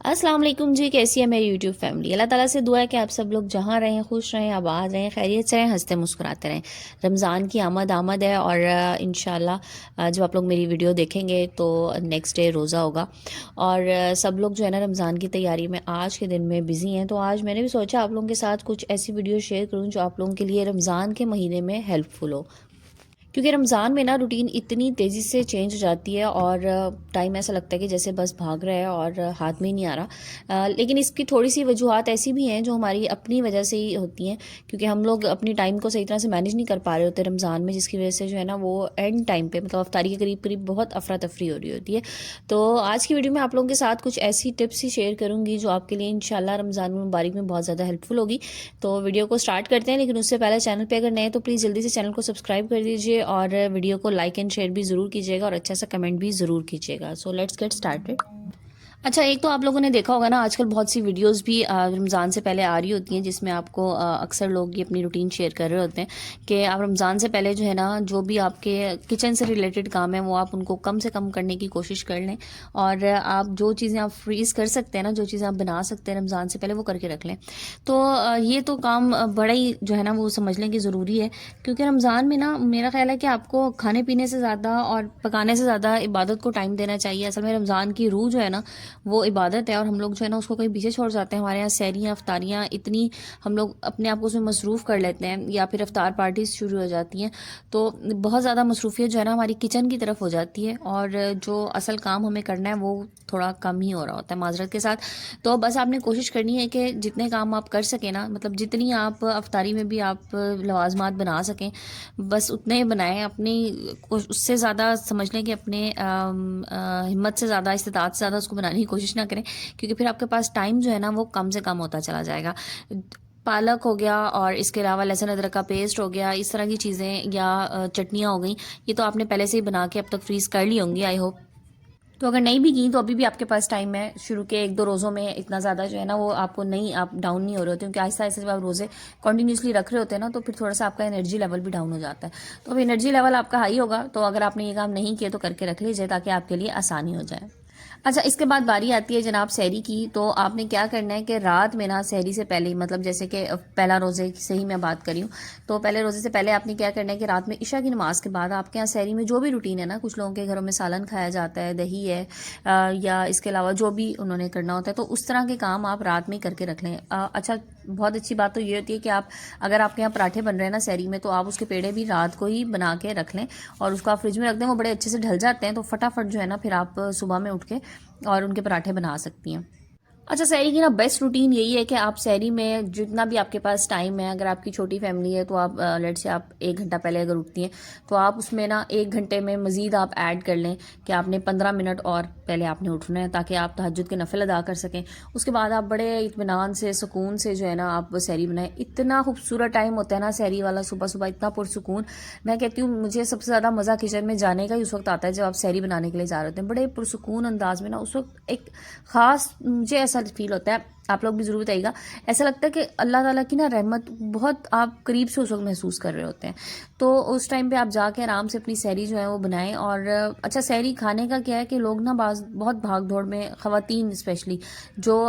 अस्सलाम वालेकुम जी, कैसी है मेरी यूट्यूब फैमिली। अल्लाह ताला से दुआ है कि आप सब लोग जहाँ रहें खुश रहें, आबाद रहें, खैरियत से रहें, हंसते मुस्कुराते रहें। रमज़ान की आमद आमद है और इंशाल्लाह जब आप लोग मेरी वीडियो देखेंगे तो नेक्स्ट डे रोज़ा होगा और सब लोग जो है ना रमज़ान की तैयारी में आज के दिन में बिज़ी हैं। तो आज मैंने भी सोचा आप लोगों के साथ कुछ ऐसी वीडियो शेयर करूँ जो आप लोगों के लिए रमज़ान के महीने में हेल्पफुल हो, क्योंकि रमज़ान में ना रूटीन इतनी तेज़ी से चेंज हो जाती है और टाइम ऐसा लगता है कि जैसे बस भाग रहा है और हाथ में ही नहीं आ रहा। लेकिन इसकी थोड़ी सी वजूहत ऐसी भी हैं जो हमारी अपनी वजह से ही होती हैं, क्योंकि हम लोग अपनी टाइम को सही तरह से मैनेज नहीं कर पा रहे होते रमज़ान में, जिसकी वजह से जो है ना वो एंड टाइम पे मतलब अफ्तारी के करीब करीब बहुत अफरा तफरी हो रही होती है। तो आज की वीडियो में आप लोगों के साथ कुछ ऐसी टिप्स ही शेयर करूँगी जो आपके लिए इंशाल्लाह रमज़ान मुबारक में बहुत ज़्यादा हेल्पफुल होगी। तो वीडियो को स्टार्ट करते हैं, लेकिन उससे पहले चैनल पे अगर नए तो प्लीज़ जल्दी से चैनल को सब्सक्राइब कर दीजिए और वीडियो को लाइक एंड शेयर भी ज़रूर कीजिएगा और अच्छा सा कमेंट भी ज़रूर कीजिएगा। So let's get started. अच्छा, एक तो आप लोगों ने देखा होगा ना आजकल बहुत सी वीडियोस भी रमज़ान से पहले आ रही होती हैं, जिसमें आपको अक्सर लोग ये अपनी रूटीन शेयर कर रहे होते हैं कि आप रमज़ान से पहले जो है ना जो भी आपके किचन से रिलेटेड काम है वो आप उनको कम से कम करने की कोशिश कर लें और आप जो चीज़ें आप फ्रीज़ कर सकते हैं ना, जो चीज़ें आप बना सकते हैं रमज़ान से पहले वो करके रख लें। तो ये तो काम बड़ा ही जो है ना वो समझ लें कि ज़रूरी है, क्योंकि रमज़ान में ना मेरा ख्याल है कि आपको खाने पीने से ज़्यादा और पकाने से ज़्यादा इबादत को टाइम देना चाहिए। असल में रमज़ान की रूह जो है ना वो इबादत है और हम लोग जो है ना उसको कहीं पीछे छोड़ जाते हैं। हमारे यहाँ सैरियाँ अफ्तारियाँ इतनी हम लोग अपने आप को उसमें मसरूफ़ कर लेते हैं, या फिर अफ्तार पार्टीज़ शुरू हो जाती हैं, तो बहुत ज़्यादा मसरूफियत जो है ना हमारी किचन की तरफ हो जाती है और जो असल काम हमें करना है वो थोड़ा कम ही हो रहा होता है माजरत के साथ। तो बस आपने कोशिश करनी है कि जितने काम आप कर सकें ना, मतलब जितनी आप अफ्तारी में भी आप लवाजमात बना सकें बस उतने बनाएं। अपनी उससे ज़्यादा समझ लें कि अपने हिम्मत से ज़्यादा, इस्तिताअत से ज़्यादा उसको बनाने की कोशिश ना करें, क्योंकि फिर आपके पास टाइम जो है ना वो कम से कम होता चला जाएगा। पालक हो गया और इसके अलावा लहसुन अदरक का पेस्ट हो गया, इस तरह की चीज़ें या चटनियाँ हो गई, ये तो आपने पहले से ही बना के अब तक फ्रीज़ कर ली होंगी आई होप। तो अगर नहीं भी की तो अभी भी आपके पास टाइम है। शुरू के एक दो रोज़ों में इतना ज़्यादा जो है ना वो आपको नहीं, आप डाउन नहीं हो रहे होते, क्योंकि आहिस्ता आहिस्ता जब आप रोज़े कंटिन्यूसली रख रहे होते हैं ना तो फिर थोड़ा सा आपका एनर्जी लेवल भी डाउन हो जाता है। तो अब एनर्जी लेवल आपका हाई होगा, तो अगर आपने ये काम नहीं किए तो करके रख लीजिए ताकि आपके लिए आसानी हो जाए। अच्छा, इसके बाद बारी आती है जनाब सहरी की। तो आपने क्या करना है कि रात में ना सहरी से पहले, मतलब जैसे कि पहला रोज़े से ही मैं बात करी हूँ, तो पहले रोज़े से पहले आपने क्या करना है कि रात में इशा की नमाज के बाद आपके यहाँ सहरी में जो भी रूटीन है ना, कुछ लोगों के घरों में सालन खाया जाता है, दही है या इसके अलावा जो भी उन्होंने करना होता है, तो उस तरह के काम आप रात में ही करके रख लें। अच्छा, बहुत अच्छी बात तो ये होती है कि आप अगर आपके यहाँ पराठे बन रहे हैं ना सहरी में, तो आप उसके पेड़े भी रात को ही बना के रख लें और उसको आप फ्रिज में रख दें। वो बड़े अच्छे से ढल जाते हैं, तो फटाफट जो है ना फिर आप सुबह में उठ के और उनके पराठे बना सकती हैं। अच्छा, सहरी की ना बेस्ट रूटीन यही है कि आप सहरी में जितना भी आपके पास टाइम है, अगर आपकी छोटी फैमिली है तो आप लेट से आप 1 घंटा पहले अगर उठती हैं तो आप उसमें ना 1 घंटे में मज़ीद आप ऐड कर लें कि आपने 15 मिनट और पहले आपने उठना है ताकि आप तहज्जुद के नफिल अदा कर सकें। उसके बाद आप बड़े इत्मीनान से, सुकून से जो है ना आप सहरी बनाएं। इतना खूबसूरत टाइम होता है ना सहरी वाला, सुबह सुबह इतना पुरसुकून। मैं कहती हूँ मुझे सबसे ज़्यादा मज़ा किचन में जाने का ही उस वक्त आता है जब आप सहरी बनाने के लिए जा रहे होते हैं, बड़े पुरसुकून अंदाज में ना। उस वक्त एक ख़ास मुझे ऐसा फील होता है, आप लोग भी ज़रूर बताइएगा, ऐसा लगता है कि अल्लाह ताला की ना रहमत बहुत आप करीब से उस वक्त महसूस कर रहे होते हैं। तो उस टाइम पे आप जाके आराम से अपनी सहरी जो है वो बनाएं। और अच्छा, सहरी खाने का क्या है कि लोग ना बहुत भाग दौड़ में, ख़वातीन स्पेशली जो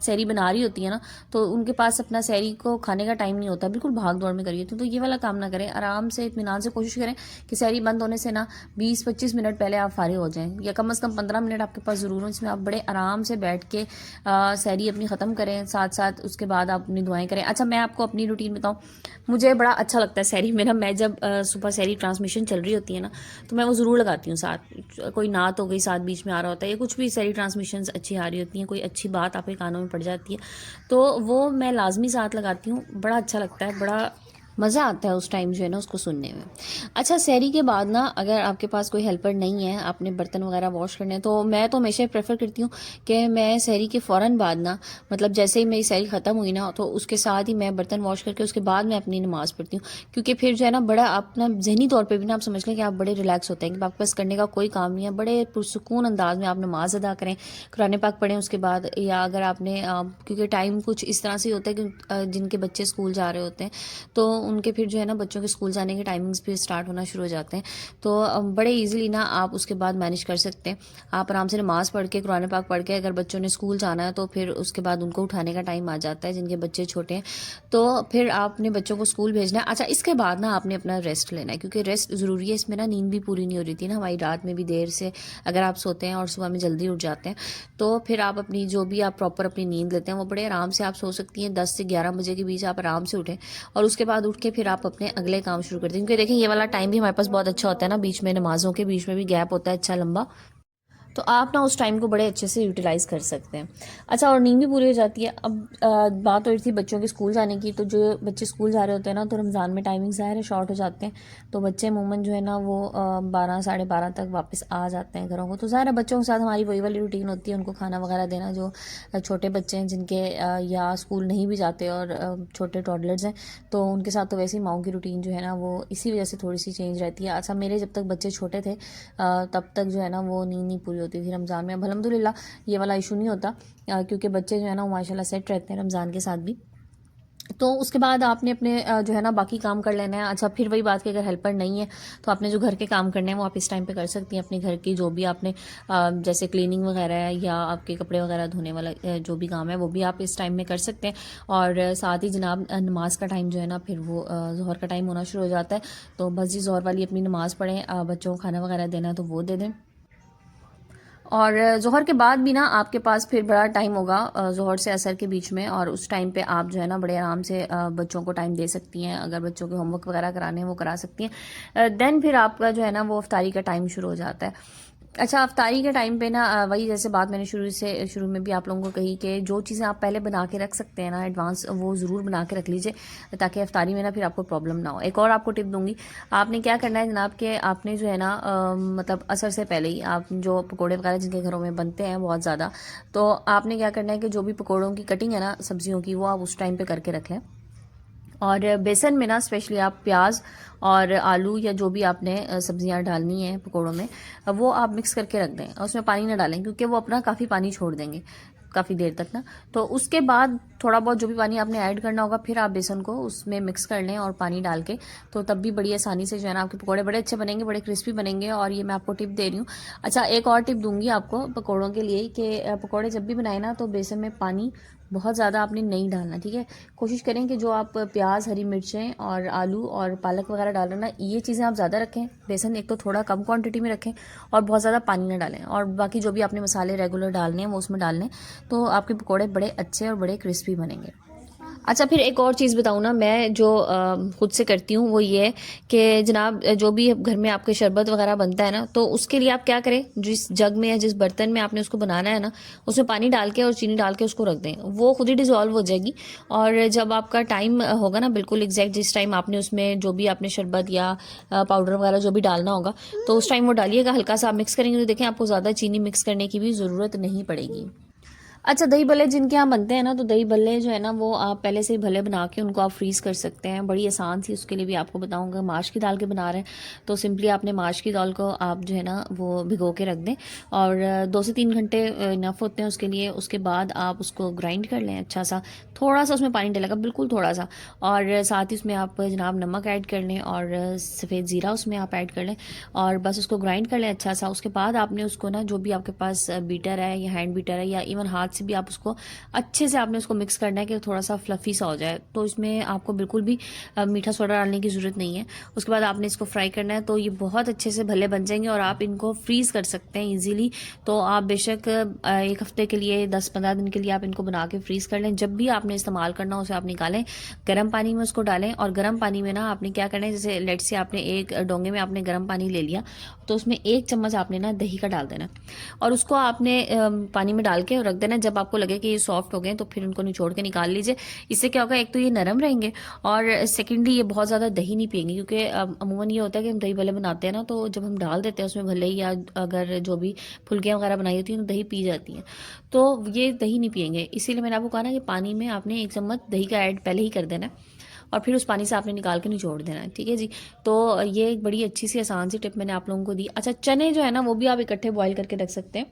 सहरी बना रही होती है ना, तो उनके पास अपना सहरी को खाने का टाइम नहीं होता, बिल्कुल भाग दौड़ में करिए। तो ये वाला काम ना करें, आराम से इत्मीनान से कोशिश करें कि सहरी बंद होने से ना 20-25 मिनट पहले आप फारिग हो जाएं, या कम से कम 15 मिनट आपके पास ज़रूर हो, जिसमें आप बड़े आराम से बैठ के सहरी अपनी ख़त्म करें, साथ साथ उसके बाद आप अपनी दुआएं करें। अच्छा, मैं आपको अपनी रूटीन बताऊँ, मुझे बड़ा अच्छा लगता है सहरी में ना, मैं जब सुबह सहरी ट्रांसमिशन चल रही होती है ना तो मैं वो ज़रूर लगाती हूँ साथ। कोई नात हो गई साथ बीच में आ रहा होता है, या कुछ भी सहरी ट्रांसमिशन अच्छी आ रही होती हैं, कोई अच्छी बात आपके कानों में पड़ जाती है, तो वो मैं लाजमी साथ लगाती हूँ। बड़ा अच्छा लगता है, बड़ा मज़ा आता है उस टाइम जो है ना उसको सुनने में। अच्छा, सहरी के बाद ना अगर आपके पास कोई हेल्पर नहीं है, आपने बर्तन वगैरह वॉश करने हैं, तो मैं तो हमेशा प्रेफर करती हूँ कि मैं सहरी के फ़ौरन बाद ना, मतलब जैसे ही मेरी सहरी ख़त्म हुई ना तो उसके साथ ही मैं बर्तन वॉश करके उसके बाद मैं अपनी नमाज़ पढ़ती हूँ, क्योंकि फिर जो है ना बड़ा अपना जहनी तौर पर भी ना आप समझ लें कि आप बड़े रिलैक्स होते हैं कि आपके पास करने का कोई काम नहीं है, बड़े पुरसुकून अंदाज में आप नमाज अदा करें, कुरान पाक पढ़ें उसके बाद। या अगर आपने क्योंकि टाइम कुछ इस तरह से होता है कि जिनके बच्चे स्कूल जा रहे होते हैं तो उनके फिर जो है ना बच्चों के स्कूल जाने के टाइमिंग्स भी स्टार्ट होना शुरू हो जाते हैं। तो बड़े ईजिली ना आप उसके बाद मैनेज कर सकते हैं। आप आराम से नमाज़ पढ़ के, कुरान पाक पढ़ के, अगर बच्चों ने स्कूल जाना है तो फिर उसके बाद उनको उठाने का टाइम आ जाता है, जिनके बच्चे छोटे हैं। तो फिर आपने बच्चों को स्कूल भेजना है। अच्छा, इसके बाद ना आपने अपना रेस्ट लेना है, क्योंकि रेस्ट ज़रूरी है। इसमें ना नींद भी पूरी नहीं हो रही थी ना हमारी, रात में भी देर से अगर आप सोते हैं और सुबह में जल्दी उठ जाते हैं, तो फिर आप अपनी जो भी आप प्रॉपर अपनी नींद लेते हैं वो बड़े आराम से आप सो सकती हैं। 10 से 11 बजे के बीच आप आराम से उठें और उसके बाद उठ के फिर आप अपने अगले काम शुरू करते हैं। क्योंकि देखें, ये वाला टाइम भी हमारे पास बहुत अच्छा होता है ना, बीच में नमाज़ों के बीच में भी गैप होता है अच्छा लंबा, तो आप ना उस टाइम को बड़े अच्छे से यूटिलाइज़ कर सकते हैं। अच्छा, और नींद भी पूरी हो जाती है। अब बात हो रही थी बच्चों के स्कूल जाने की, तो जो बच्चे स्कूल जा रहे होते हैं ना, तो रमज़ान में टाइमिंग ज़ाहिर है शॉर्ट हो जाते हैं, तो बच्चे अमूमन जो है ना वो 12 साढ़े 12 तक वापस आ जाते हैं घरों को। तो ज़ाहिर है बच्चों के साथ हमारी वही वाली रूटीन होती है, उनको खाना वगैरह देना। जो छोटे बच्चे हैं जिनके या स्कूल नहीं भी जाते और छोटे टॉडलर्स हैं, तो उनके साथ तो वैसे ही माओं की रूटीन जो है ना वो इसी वजह से थोड़ी सी चेंज रहती है। अच्छा, मेरे जब तक बच्चे छोटे थे तब तक जो है ना वो नींद नहीं पूरी होती थी रमज़ान में। अब अल्हम्दुलिल्लाह ये वाला इशू नहीं होता, क्योंकि बच्चे जो है ना वो माशाल्लाह सेट रहते हैं रमज़ान के साथ भी। तो उसके बाद आपने अपने जो है ना बाकी काम कर लेना है। अच्छा, फिर वही बात कि अगर हेल्पर नहीं है तो आपने जो घर के काम करने हैं वो आप इस टाइम पे कर सकती हैं। अपने घर की जो भी आपने जैसे क्लीनिंग वगैरह है या आपके कपड़े वगैरह धोने वाला जो भी काम है वो भी आप इस टाइम में कर सकते हैं। और साथ ही जनाब नमाज का टाइम जो है ना फिर वो ज़ोहर का टाइम होना शुरू हो जाता है, तो बस जी ज़ोहर वाली अपनी नमाज़ पढ़ें। बच्चों को खाना वगैरह देना है तो वो दे दें। और ज़ोहर के बाद भी ना आपके पास फिर बड़ा टाइम होगा ज़ोहर से असर के बीच में, और उस टाइम पे आप जो है ना बड़े आराम से बच्चों को टाइम दे सकती हैं। अगर बच्चों के होमवर्क वगैरह कराने हैं वो करा सकती हैं। देन फिर आपका जो है ना वो अफ्तारी का टाइम शुरू हो जाता है। अच्छा, अफ्तारी के टाइम पे ना वही जैसे बात मैंने शुरू में भी आप लोगों को कही कि जो चीज़ें आप पहले बना के रख सकते हैं ना एडवांस, वो ज़रूर बना के रख लीजिए ताकि अफ्तारी में ना फिर आपको प्रॉब्लम ना हो। एक और आपको टिप दूंगी, आपने क्या करना है जनाब कि आपने जो है ना मतलब असर से पहले ही आप जो पकोड़े वगैरह जिनके घरों में बनते हैं बहुत ज़्यादा, तो आपने क्या करना है कि जो भी पकोड़ों की कटिंग है ना सब्जियों की, वो आप उस टाइम पे करके रख लें। और बेसन में ना स्पेशली आप प्याज और आलू या जो भी आपने सब्जियां डालनी है पकोड़ों में, वो आप मिक्स करके रख दें और उसमें पानी ना डालें, क्योंकि वो अपना काफ़ी पानी छोड़ देंगे काफ़ी देर तक ना। तो उसके बाद थोड़ा बहुत जो भी पानी आपने ऐड करना होगा फिर आप बेसन को उसमें मिक्स कर लें और पानी डाल के, तो तब भी बड़ी आसानी से जो है ना आपके पकोड़े बड़े अच्छे बनेंगे, बड़े क्रिस्पी बनेंगे। और ये मैं आपको टिप दे रही हूँ। अच्छा, एक और टिप दूंगी आपको पकोड़ों के लिए कि पकोड़े जब भी बनाए ना तो बेसन में पानी बहुत ज़्यादा आपने नहीं डालना, ठीक है। कोशिश करें कि जो आप प्याज, हरी मिर्चें और आलू और पालक वगैरह डाल रहे हैं ना, ये चीज़ें आप ज़्यादा रखें। बेसन एक तो थोड़ा कम क्वांटिटी में रखें और बहुत ज़्यादा पानी ना डालें, और बाकी जो भी आपने मसाले रेगुलर डालने हैं वो उसमें डाल लें, तो आपके पकोड़े बड़े अच्छे और बड़े क्रिस्पी बनेंगे। अच्छा, फिर एक और चीज़ बताऊँ ना, मैं जो खुद से करती हूँ वो ये है कि जनाब जो भी घर में आपके शरबत वगैरह बनता है ना, तो उसके लिए आप क्या करें, जिस जग में या जिस बर्तन में आपने उसको बनाना है ना, उसमें पानी डाल के और चीनी डाल के उसको रख दें, वो खुद ही डिज़ोल्व हो जाएगी। और जब आपका टाइम होगा ना बिल्कुल एग्जैक्ट, जिस टाइम आपने उसमें जो भी आपने शरबत या पाउडर वगैरह जो भी डालना होगा, तो उस टाइम वो डालिएगा। हल्का सा आप मिक्स करेंगे तो देखें आपको ज़्यादा चीनी मिक्स करने की भी ज़रूरत नहीं पड़ेगी। अच्छा, दही भल्ले जिनके यहाँ बनते हैं ना, तो दही भल्ले जो है ना वो आप पहले से ही भल्ले बना के उनको आप फ्रीज़ कर सकते हैं। बड़ी आसान सी उसके लिए भी आपको बताऊंगा। माश की दाल के बना रहे हैं तो सिंपली आपने माश की दाल को आप जो है ना वो भिगो के रख दें, और 2 से 3 घंटे इनफ होते हैं उसके लिए। उसके बाद आप उसको ग्राइंड कर लें अच्छा सा, थोड़ा सा उसमें पानी डलेगा, बिल्कुल थोड़ा सा। और साथ ही उसमें आप जनाब नमक ऐड कर लें और सफ़ेद ज़ीरा उसमें आप ऐड कर लें, और बस उसको ग्राइंड कर लें अच्छा सा। उसके बाद आपने उसको ना जो भी आपके पास बीटर है या हैंड बीटर है या इवन हाथ से भी आप उसको अच्छे से आपने उसको मिक्स करना है कि थोड़ा सा फ्लफी सा हो जाए। तो इसमें आपको बिल्कुल भी मीठा सोडा डालने की ज़रूरत नहीं है। उसके बाद आपने इसको फ्राई करना है, तो ये बहुत अच्छे से भले बन जाएंगे और आप इनको फ्रीज़ कर सकते हैं ईजीली। तो आप बेशक 1 हफ्ते के लिए, 10-15 दिन के लिए आप इनको बना के फ्रीज़ कर लें। जब भी आपने इस्तेमाल करना हो उसे आप निकालें, गर्म पानी में उसको डालें, और गर्म पानी में ना आपने क्या करना है, जैसे लेट से आपने एक डोंगे में आपने गर्म पानी ले लिया, तो उसमें 1 चम्मच आपने ना दही का डाल देना, और उसको आपने पानी में डाल के रख देना। जब आपको लगे कि ये सॉफ्ट हो गए तो फिर उनको निचोड़ के निकाल लीजिए। इससे क्या होगा, एक तो ये नरम रहेंगे और सेकेंडली ये बहुत ज़्यादा दही नहीं पिएंगे, क्योंकि अमूमन ये होता है कि हम दही भल्ले बनाते हैं ना, तो जब हम डाल देते हैं उसमें भल्ले या अगर जो भी फुल्कियाँ वगैरह बनाई होती हैं तो दही पी जाती हैं, तो ये दही नहीं पिएंगे। इसीलिए मैंने आपको कहा ना कि पानी में आपने 1 चम्मच दही का ऐड पहले ही कर देना है, और फिर उस पानी से आपने निकाल के निचोड़ देना है, ठीक है जी। तो ये एक बड़ी अच्छी सी आसान सी टिप मैंने आप लोगों को दी। अच्छा, चने जो है ना वो भी आप इकट्ठे बॉईल करके रख सकते हैं।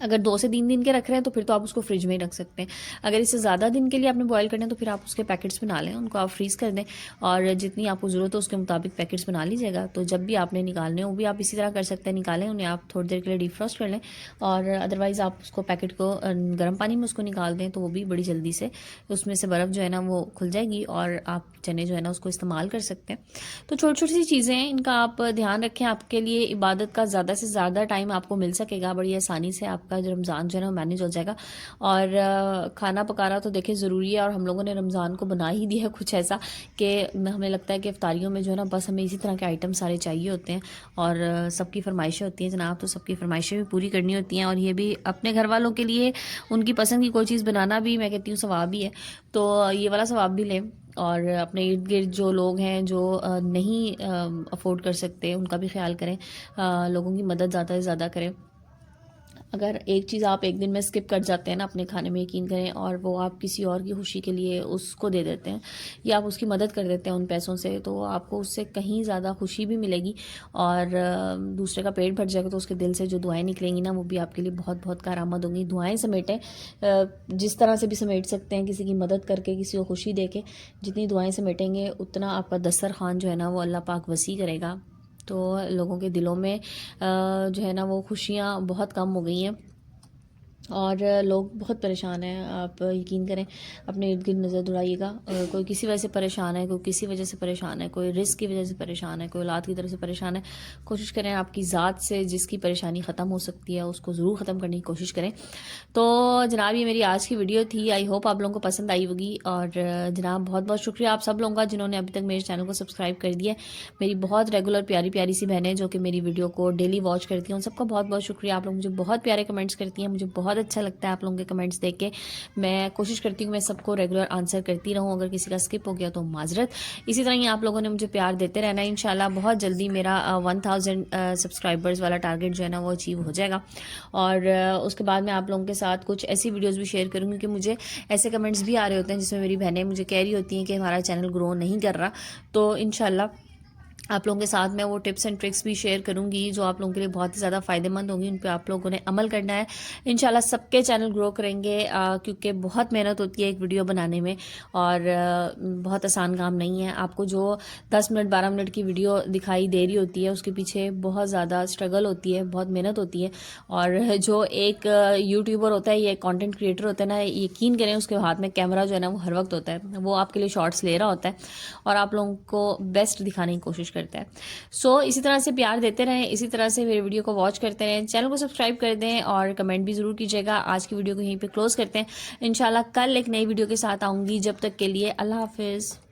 अगर 2 से 3 दिन के रख रहे हैं तो फिर तो आप उसको फ्रिज में ही रख सकते हैं। अगर इससे ज़्यादा दिन के लिए आपने बॉयल करना है तो फिर आप उसके पैकेट्स बना लें, उनको आप फ्रीज़ कर दें और जितनी आपको ज़रूरत है उसके मुताबिक पैकेट्स बना लीजिएगा। तो जब भी आपने निकालने हो वो भी आप इसी तरह कर सकते हैं, निकालें उन्हें, आप थोड़ी देर के लिए डीप फ्रॉस्ट कर लें और अदरवाइज़ आप उसको पैकेट को गर्म पानी में उसको निकाल दें, तो वो भी बड़ी जल्दी से उसमें से बर्फ़ जो है ना वो खुल जाएगी और आप चने जो है ना उसको इस्तेमाल कर सकते हैं। तो छोटी छोटी सी चीज़ें हैं, इनका आप ध्यान रखें, आपके लिए इबादत का ज़्यादा से ज़्यादा टाइम आपको मिल सकेगा, बड़ी आसानी से आपका जो रमज़ान जो है ना मैनेज हो जाएगा। और खाना पकाना तो देखिए ज़रूरी है और हम लोगों ने रमज़ान को बना ही दिया कुछ ऐसा कि हमें लगता है कि इफ्तारियों में जो है ना बस हमें इसी तरह के आइटम सारे चाहिए होते हैं और सबकी फरमाइशें होती हैं जनाब, तो सबकी फरमाइशें भी पूरी करनी होती हैं और ये भी अपने घर वालों के लिए उनकी पसंद की कोई चीज़ बनाना भी मैं कहती हूँ सवाब ही है, तो ये वाला सवाब भी लें। और अपने इर्द गिर्द जो लोग हैं जो नहीं अफोर्ड कर सकते उनका भी ख्याल करें, लोगों की मदद ज़्यादा से ज़्यादा करें। अगर एक चीज़ आप एक दिन में स्किप कर जाते हैं ना अपने खाने में, यकीन करें, और वो आप किसी और की खुशी के लिए उसको दे देते हैं या आप उसकी मदद कर देते हैं उन पैसों से, तो आपको उससे कहीं ज़्यादा खुशी भी मिलेगी और दूसरे का पेट भर जाएगा, तो उसके दिल से जो दुआएं निकलेंगी ना वो भी आपके लिए बहुत बहुत कारआमद होंगी। दुआएं समेटें, जिस तरह से भी समेट सकते हैं, किसी की मदद करके, किसी को खुशी दे के, जितनी दुआएं समेटेंगे उतना आपका दस्तरखान जो है ना वो अल्लाह पाक वसी करेगा। तो लोगों के दिलों में जो है ना वो खुशियाँ बहुत कम हो गई हैं और लोग बहुत परेशान हैं। आप यकीन करें, अपने इर्द गिर्द नज़र दौड़ाइएगा, कोई किसी वजह से परेशान है, कोई किसी वजह से परेशान है, कोई रिस्क की वजह से परेशान है, कोई औलाद की तरफ से परेशान है। कोशिश करें आपकी ज़ात से जिसकी परेशानी ख़त्म हो सकती है उसको ज़रूर ख़त्म करने की कोशिश करें। तो जनाब ये मेरी आज की वीडियो थी, आई होप आप लोगों को पसंद आई होगी और जनाब बहुत बहुत शुक्रिया आप सब लोगों का जिन्होंने अभी तक मेरे चैनल को सब्सक्राइब कर दिया। मेरी बहुत रेगुलर प्यारी प्यारी सी बहनें जो कि मेरी वीडियो को डेली वॉच करती हैं, उन सबका बहुत बहुत शुक्रिया। आप लोग मुझे बहुत प्यारे कमेंट्स करती हैं, मुझे बहुत अच्छा लगता है आप लोगों के कमेंट्स देख के। मैं कोशिश करती हूँ मैं सबको रेगुलर आंसर करती रहूँ, अगर किसी का स्किप हो गया तो माजरत। इसी तरह ही आप लोगों ने मुझे प्यार देते रहना है। इंशाल्लाह बहुत जल्दी मेरा 1000 सब्सक्राइबर्स वाला टारगेट जो है ना वो अचीव हो जाएगा और उसके बाद मैं आप लोगों के साथ कुछ ऐसी वीडियोज़ भी शेयर करूँगी कि मुझे ऐसे कमेंट्स भी आ रहे होते हैं जिसमें मेरी बहनें मुझे कह रही होती हैं कि हमारा चैनल ग्रो नहीं कर रहा, तो इंशाल्लाह आप लोगों के साथ मैं वो टिप्स एंड ट्रिक्स भी शेयर करूंगी जो आप लोगों के लिए बहुत ही ज़्यादा फ़ायदेमंद होंगी, उन पे आप लोगों ने अमल करना है। इंशाल्लाह सबके चैनल ग्रो करेंगे, क्योंकि बहुत मेहनत होती है एक वीडियो बनाने में और बहुत आसान काम नहीं है। आपको जो 10 मिनट 12 मिनट की वीडियो दिखाई दे रही होती है उसके पीछे बहुत ज़्यादा स्ट्रगल होती है, बहुत मेहनत होती है और जो एक यूट्यूबर होता है या कॉन्टेंट क्रिएटर होता है ना, यकीन करें उसके हाथ में कैमरा जो है ना वो हर वक्त होता है, वो आपके लिए शॉर्ट्स ले रहा होता है और आप लोगों को बेस्ट दिखाने की कोशिश करता है। सो इसी तरह से प्यार देते रहें, इसी तरह से मेरे वीडियो को वॉच करते रहें, चैनल को सब्सक्राइब कर दें और कमेंट भी ज़रूर कीजिएगा। आज की वीडियो को यहीं पे क्लोज करते हैं, इंशाल्लाह कल एक नई वीडियो के साथ आऊँगी। जब तक के लिए अल्लाह हाफिज़।